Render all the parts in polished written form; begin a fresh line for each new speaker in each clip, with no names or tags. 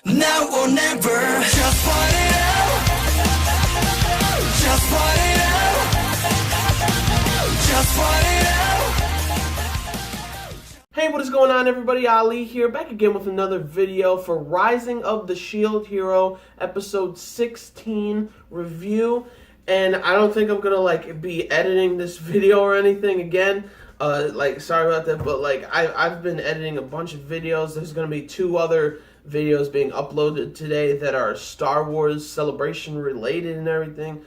Now or never. Just fight it out. Just fight it out. Just fight it out.
Hey, what is going on, everybody? Ali here, back again with another video for Rising of the Shield Hero, episode 16 review. And I don't think I'm gonna be editing this video or anything again. Sorry about that, but I've been editing a bunch of videos. There's gonna be 2 other videos being uploaded today that are Star Wars Celebration related and everything.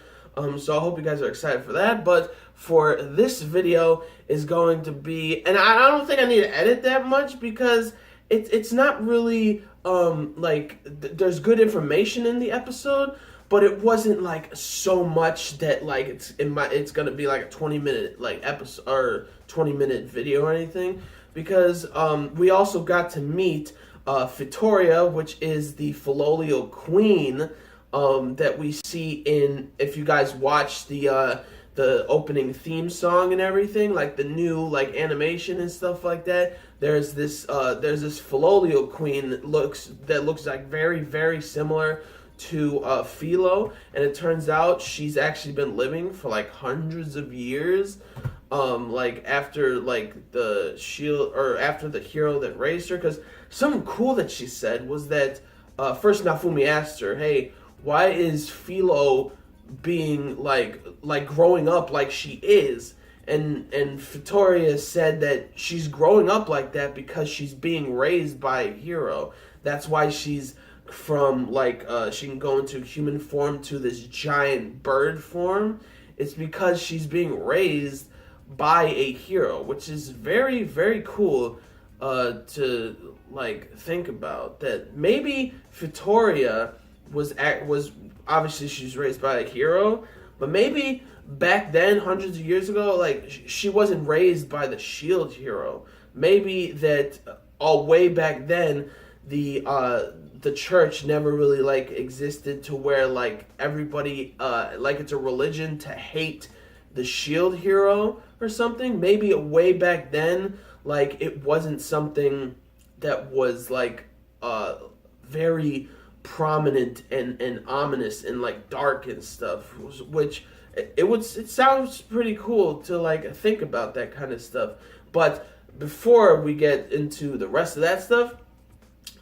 So I hope you guys are excited for that. But for this video is going to be, and I don't think I need to edit that much because it's not really there's good information in the episode, but it wasn't so much that it's gonna be like a 20-minute episode or 20-minute video or anything, because we also got to meet Fitoria, which is the Filolial queen that we see in, if you guys watch the opening theme song and everything, the new animation and stuff like that. There's this Filolial queen that looks very, very similar to Philo, and it turns out she's actually been living for hundreds of years. After the shield, or after the hero that raised her, because something cool that she said was that first Naofumi asked her, "Hey, why is Philo being growing up like she is?" And Fitoria said that she's growing up like that because she's being raised by a hero. That's why she's from she can go into human form to this giant bird form. It's because she's being raised by a hero, which is very, very cool to think about. That maybe Fitoria was obviously she's raised by a hero, but maybe back then, hundreds of years ago, she wasn't raised by the shield hero. Maybe that way back then the church never really existed to where everybody it's a religion to hate the shield hero or something. Maybe way back then it wasn't something that was very prominent and ominous and dark and stuff, which it sounds pretty cool to think about that kind of stuff. But before we get into the rest of that stuff,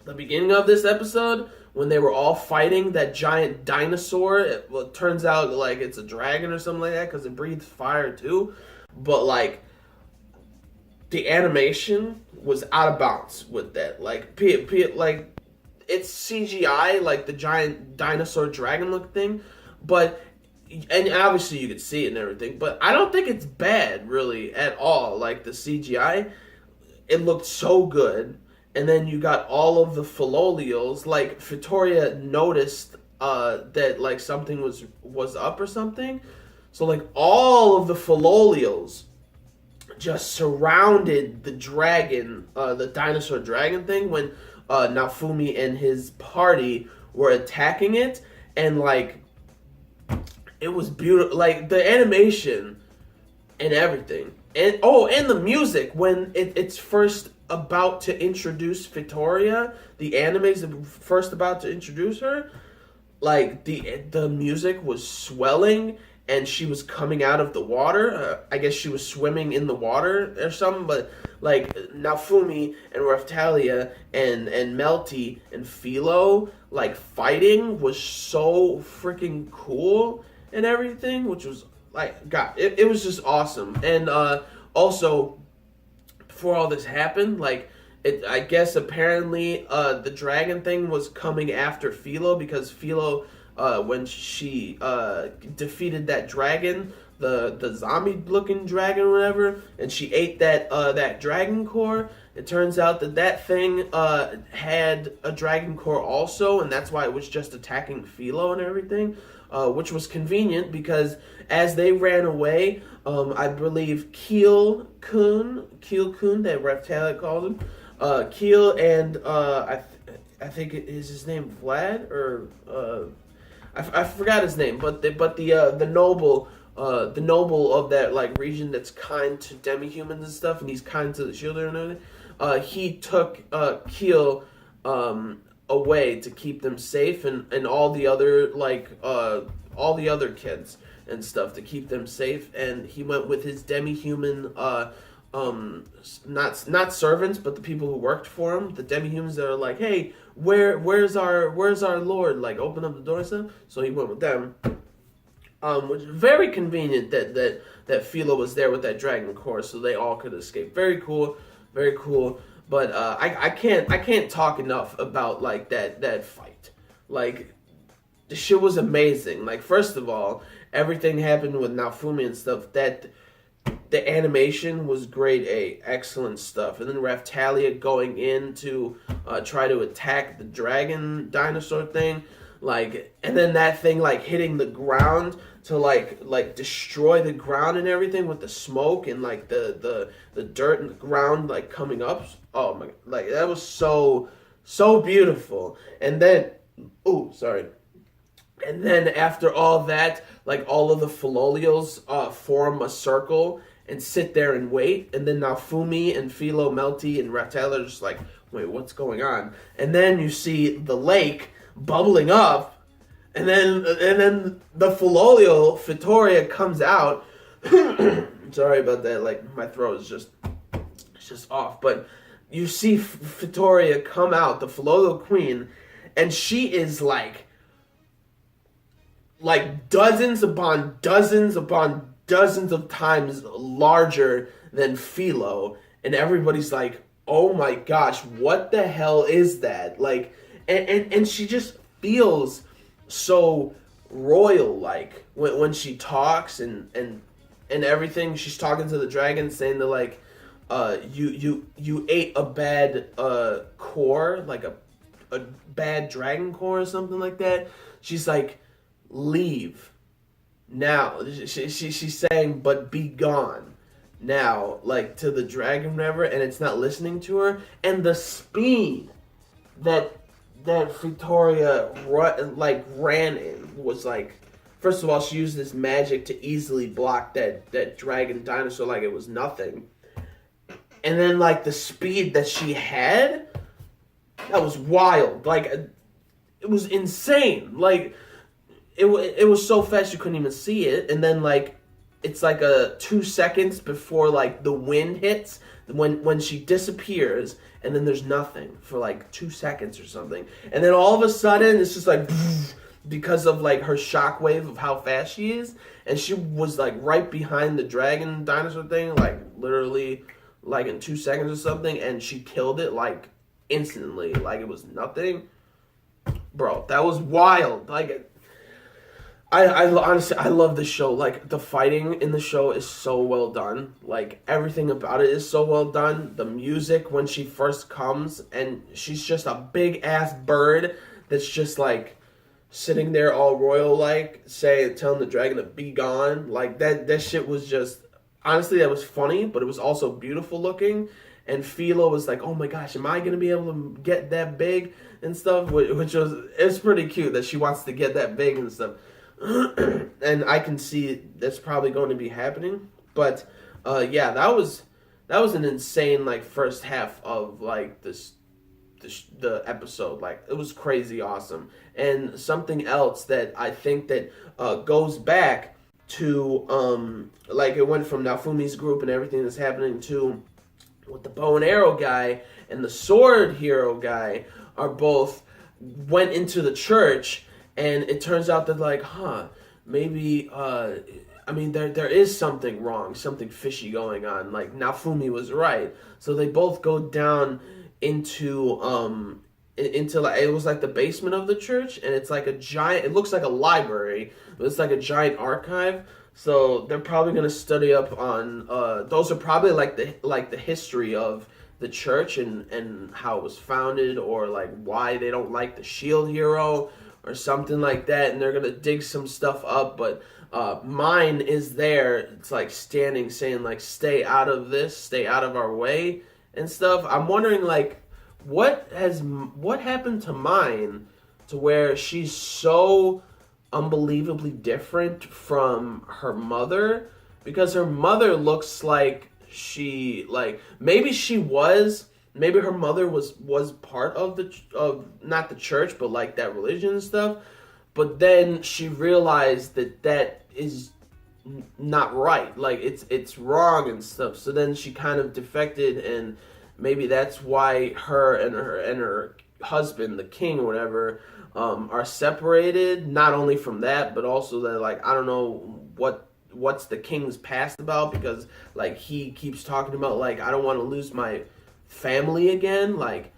the beginning of this episode, when they were all fighting that giant dinosaur, it turns out it's a dragon or something like that because it breathes fire too. But the animation was out of bounds with that. It's CGI, the giant dinosaur dragon look thing, and obviously you could see it and everything, but I don't think it's bad really at all. The CGI, it looked so good. And then you got all of the Filolials. Fitoria noticed that something was up or something. So all of the Filolials just surrounded the dragon, the dinosaur dragon thing, when Naofumi and his party were attacking it. And it was beautiful, the animation and everything, and the music when it's first about to introduce Fitoria. The anime's first about to introduce her. The music was swelling, and she was coming out of the water. I guess she was swimming in the water or something. But Naofumi and Raphtalia and Melty and Philo fighting was so freaking cool and everything, which was it was just awesome. And also, before all this happened, I guess apparently the dragon thing was coming after Philo, because Philo, when she defeated that dragon, the zombie-looking dragon or whatever, and she ate that dragon core, it turns out that thing had a dragon core also, and that's why it was just attacking Philo and everything, which was convenient because as they ran away, I believe Keel-kun, that Raphtalia called him, Keel and I think it is his name Vlad, or I forgot his name, but the noble of that region that's kind to demi-humans and stuff, and he's kind to the shielder and everything. He took Keel away to keep them safe, and all the other all the other kids and stuff to keep them safe. And he went with his demi-human not servants, but the people who worked for him, the demi-humans that are like, hey, where's our lord, like open up the door and stuff. So he went with them, which is very convenient that Philo was there with that dragon core, so they all could escape. Very cool, very cool. But I can't talk enough about like that fight. Like, the shit was amazing. Like, first of all, everything happened with Naofumi and stuff. That the animation was grade A, excellent stuff. And then Raphtalia going in to try to attack the dragon dinosaur thing, like, and then that thing like hitting the ground to like destroy the ground and everything with the smoke and like the dirt and the ground like coming up. Oh my, like that was so beautiful. And then, oh sorry. And then after all that, like all of the Filolials form a circle and sit there and wait. And then Naofumi and Philo, Melty, and Raphtalia are just like, wait, what's going on? And then you see the lake bubbling up, and then the Filolial Fitoria comes out. Sorry about that. Like my throat is just off. But you see Fitoria come out, the Filolial queen, and she is like dozens upon dozens upon dozens of times larger than Philo, and everybody's like, oh my gosh, what the hell is that? Like, and she just feels so royal, like when she talks and everything. She's talking to the dragon, saying that like, you ate a bad core, like a bad dragon core or something like that. She's like, leave now. She's saying, but be gone now, like to the dragon, whatever, and it's not listening to her. And the speed that Fitoria ran in was like, first of all, she used this magic to easily block that dragon dinosaur like it was nothing. And then like the speed that she had, that was wild. Like, it was insane. Like, it was so fast you couldn't even see it. And then like, it's like 2 seconds before like the wind hits when she disappears, and then there's nothing for like 2 seconds or something. And then all of a sudden it's just like, because of like her shockwave of how fast she is. And she was like right behind the dragon dinosaur thing, like literally like in 2 seconds or something, and she killed it like instantly, like it was nothing. Bro, that was wild. Like, I honestly, I love this show. Like, the fighting in the show is so well done. Like, everything about it is so well done. The music when she first comes, and she's just a big ass bird that's just like sitting there all royal like, telling the dragon to be gone. Like, that shit was just, honestly, that was funny, but it was also beautiful looking. And Philo was like, oh my gosh, am I going to be able to get that big and stuff? Which was, it's pretty cute that she wants to get that big and stuff. And I can see that's probably going to be happening. But yeah, that was an insane like first half of like the episode. Like, it was crazy awesome. And something else that I think that goes back to like, it went from Naofumi's group and everything that's happening to with the bow and arrow guy and the sword hero guy are both went into the church. And it turns out that like, maybe, I mean, there is something wrong, something fishy going on. Like, Naofumi was right. So they both go down into like, it was like the basement of the church, and it's like a giant, it looks like a library, but it's like a giant archive. So they're probably going to study up on, those are probably like the history of the church and how it was founded, or like why they don't like the shield hero, or something like that, and they're gonna dig some stuff up. But mine is there. It's like standing, saying like, "Stay out of this, stay out of our way," and stuff. I'm wondering like, what happened to mine, to where she's so unbelievably different from her mother, because her mother looks like maybe she was maybe her mother was part of not the church, but like that religion and stuff. But then she realized that is not right. Like it's wrong and stuff. So then she kind of defected, and maybe that's why her husband, the king or whatever, are separated. Not only from that, but also that, like, I don't know what's the king's past about, because like he keeps talking about, like, I don't want to lose my family again. Like,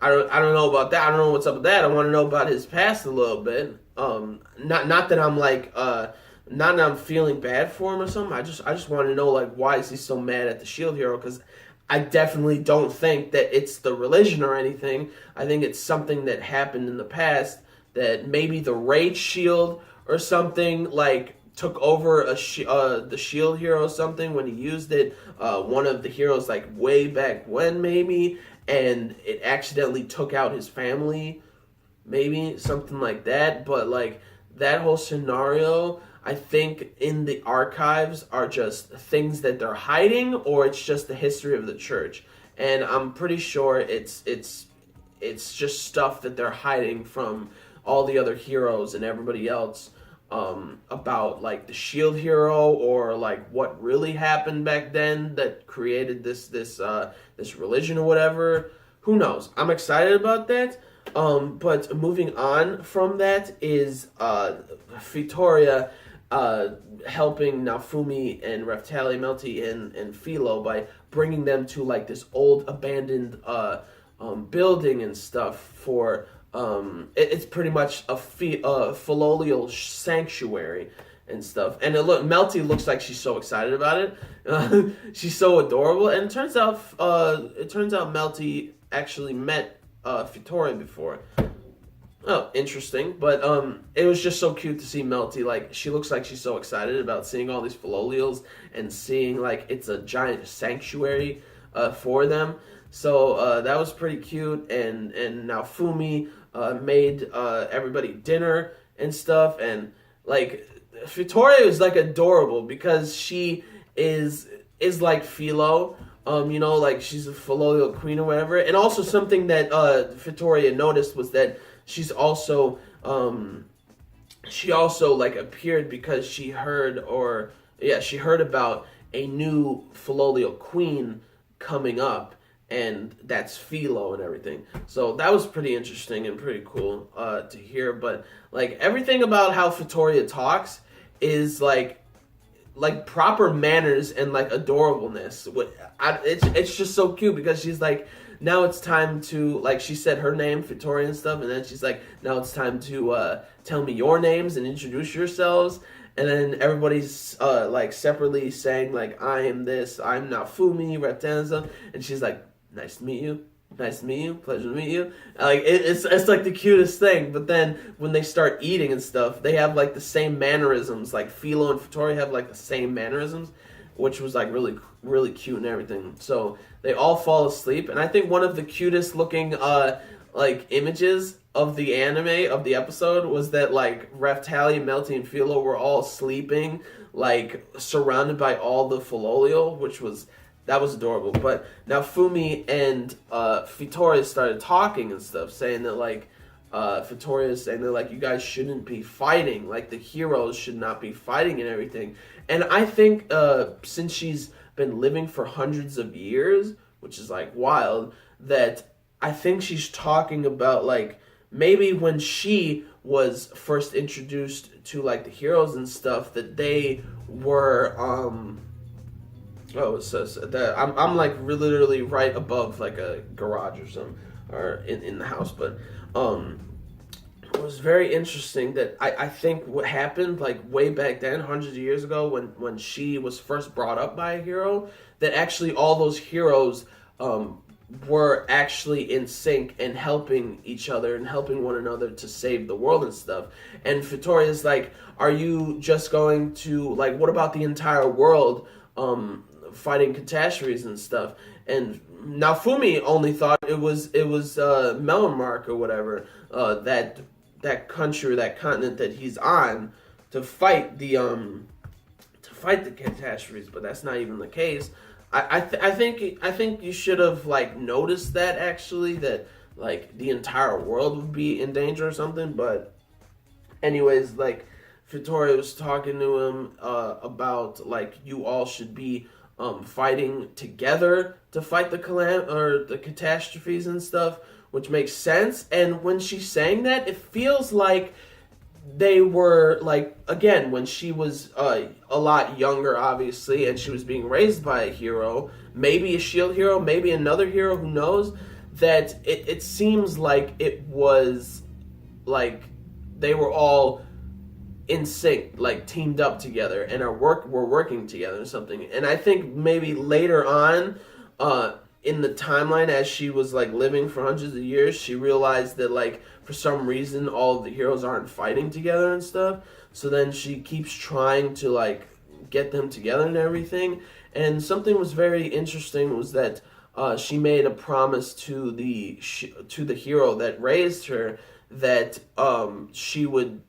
I don't know about that. I don't know what's up with that. I want to know about his past a little bit. Not that I'm like not that I'm feeling bad for him or something. I just want to know, like, why is he so mad at the shield hero? Because I definitely don't think that it's the religion or anything. I think it's something that happened in the past, that maybe the rage shield or something like took over the shield hero or something when he used it. One of the heroes, like way back when, maybe, and it accidentally took out his family, maybe something like that. But like that whole scenario, I think in the archives are just things that they're hiding, or it's just the history of the church. And I'm pretty sure it's just stuff that they're hiding from all the other heroes and everybody else, about like the shield hero, or like what really happened back then that created this religion or whatever. Who knows? I'm excited about that. But moving on from that is Fitoria helping Naofumi and Raftali, Melty, and Philo by bringing them to like this old abandoned building and stuff for it's pretty much a Filolial sanctuary and stuff. And Melty looks like she's so excited about it. She's so adorable. And it turns out Melty actually met Fitoria before. Oh, interesting. But it was just so cute to see Melty. Like, she looks like she's so excited about seeing all these Filolials and seeing like it's a giant sanctuary for them. So that was pretty cute. And Naofumi made everybody dinner and stuff. And like Fitoria is like adorable because she is like Philo. Like she's a Filolial queen or whatever. And also something that Fitoria noticed was that she's also she also like appeared because she heard about a new Filolial queen coming up, and that's Philo and everything. So that was pretty interesting and pretty cool to hear. But like everything about how Fitoria talks is like proper manners and like adorableness. It's just so cute because she's like, now it's time to, like, she said her name, Fitoria and stuff, and then she's like, now it's time to tell me your names and introduce yourselves. And then everybody's like separately saying like, I am this, I'm Naofumi, Ratenza, and she's like, nice to meet you. Nice to meet you. Pleasure to meet you. Like it's like the cutest thing. But then when they start eating and stuff, they have like the same mannerisms. Like Philo and Fitoria have like the same mannerisms, which was like really really cute and everything. So they all fall asleep, and I think one of the cutest looking like images of the anime of the episode was that like Raftali, Melty, and Philo were all sleeping, like surrounded by all the Filolial, that was adorable. But now Fumi and Fitoria started talking and stuff, saying that like Fitoria is saying that like you guys shouldn't be fighting, like the heroes should not be fighting and everything. And I think since she's been living for hundreds of years, which is like wild, that I think she's talking about like maybe when she was first introduced to like the heroes and stuff, that they were I'm like literally right above like a garage or something, or in the house. But it was very interesting that I think what happened like way back then, hundreds of years ago, when she was first brought up by a hero, that actually all those heroes were actually in sync and helping each other and helping one another to save the world and stuff. And Fitoria's like, are you just going to, like, what about the entire world fighting catastrophes and stuff? And Naofumi only thought it was Melmark or whatever, that country or that continent that he's on, to fight the catastrophes, but that's not even the case. I think you should have like noticed that actually, that like the entire world would be in danger or something. But anyways, like Fitoria was talking to him about like you all should be fighting together to fight the catastrophes and stuff, which makes sense. And when she's saying that, it feels like they were like, again, when she was a lot younger, obviously, and she was being raised by a hero, maybe a shield hero, maybe another hero, who knows, that it seems like it was like they were all in sync, like teamed up together and were working together or something. And I think maybe later on in the timeline, as she was like living for hundreds of years, she realized that like for some reason all of the heroes aren't fighting together and stuff. So then she keeps trying to like get them together and everything. And something was very interesting was that she made a promise to the hero that raised her that she would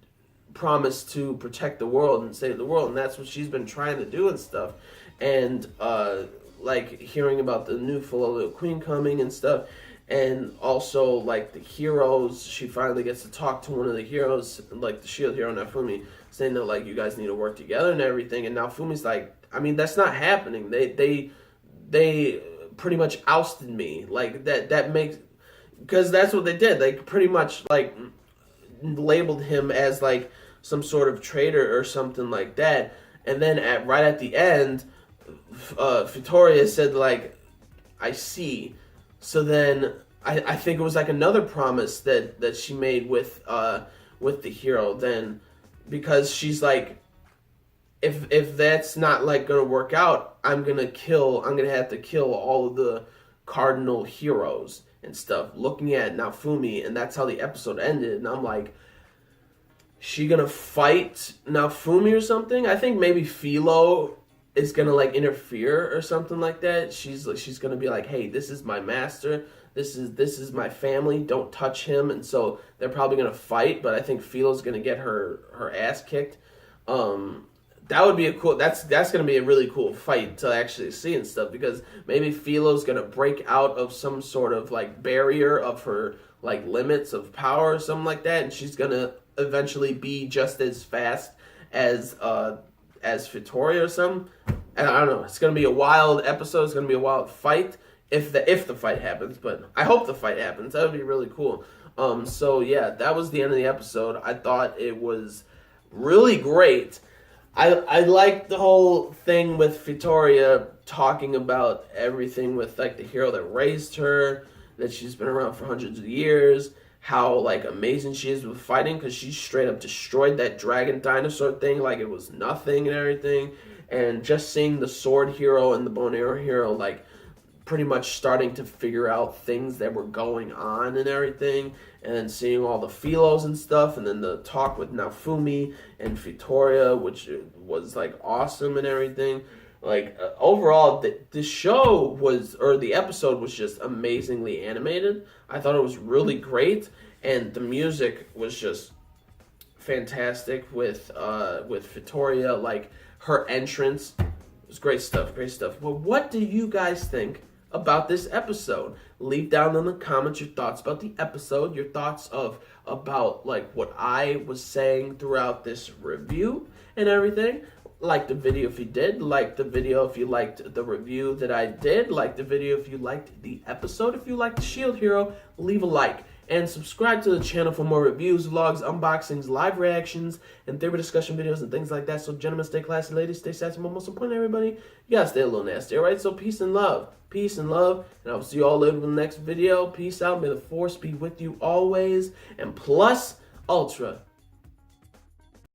promise to protect the world and save the world, and that's what she's been trying to do and stuff. And like hearing about the new Filolial Queen coming and stuff, and also like the heroes, she finally gets to talk to one of the heroes, like the shield hero Naofumi, saying that like you guys need to work together and everything. And Naofumi's like, I mean, that's not happening. They pretty much ousted me. Like that makes, because that's what they did. They pretty much like labeled him as like some sort of traitor or something like that. And then right at the end, Fitoria said like, I see. So then I think it was like another promise that she made with the hero then, because she's like, if that's not like gonna work out, I'm gonna have to kill all of the cardinal heroes and stuff, looking at Naofumi. And that's how the episode ended. And I'm like, she gonna fight Naofumi or something? I think maybe Philo is gonna like interfere or something like that. She's gonna be like, hey, this is my master, this is my family, don't touch him. And so they're probably gonna fight, but I think Philo's gonna get her ass kicked. That would be that's gonna be a really cool fight to actually see and stuff, because maybe Philo's gonna break out of some sort of like barrier of her like limits of power or something like that, and she's gonna eventually be just as fast as Fitoria or something. And I don't know, it's gonna be a wild episode, it's gonna be a wild fight if the fight happens, but I hope the fight happens. That would be really cool. So yeah, that was the end of the episode. I thought it was really great. I liked the whole thing with Fitoria talking about everything with like the hero that raised her, that she's been around for hundreds of years, how like amazing she is with fighting, because she straight up destroyed that dragon dinosaur thing like it was nothing and everything. And just seeing the sword hero and the bone arrow hero like pretty much starting to figure out things that were going on and everything, and then seeing all the Philos and stuff, and then the talk with Naofumi and Fitoria, which was like awesome and everything. Like overall, the show was, or the episode was just amazingly animated. I thought it was really great, and the music was just fantastic with Fitoria. Like her entrance was great stuff, great stuff. Well, what do you guys think about this episode? Leave down in the comments your thoughts about the episode, your thoughts about like what I was saying throughout this review and everything. Like the video if you did, like the video if you liked the review that I did, like the video if you liked the episode. If you liked the Shield Hero, leave a like. And subscribe to the channel for more reviews, vlogs, unboxings, live reactions, and theory discussion videos and things like that. So gentlemen, stay classy, ladies, stay sassy, but most importantly, everybody, you gotta stay a little nasty, alright? So peace and love. Peace and love. And I'll see you all later in the next video. Peace out. May the force be with you always. And plus, ultra.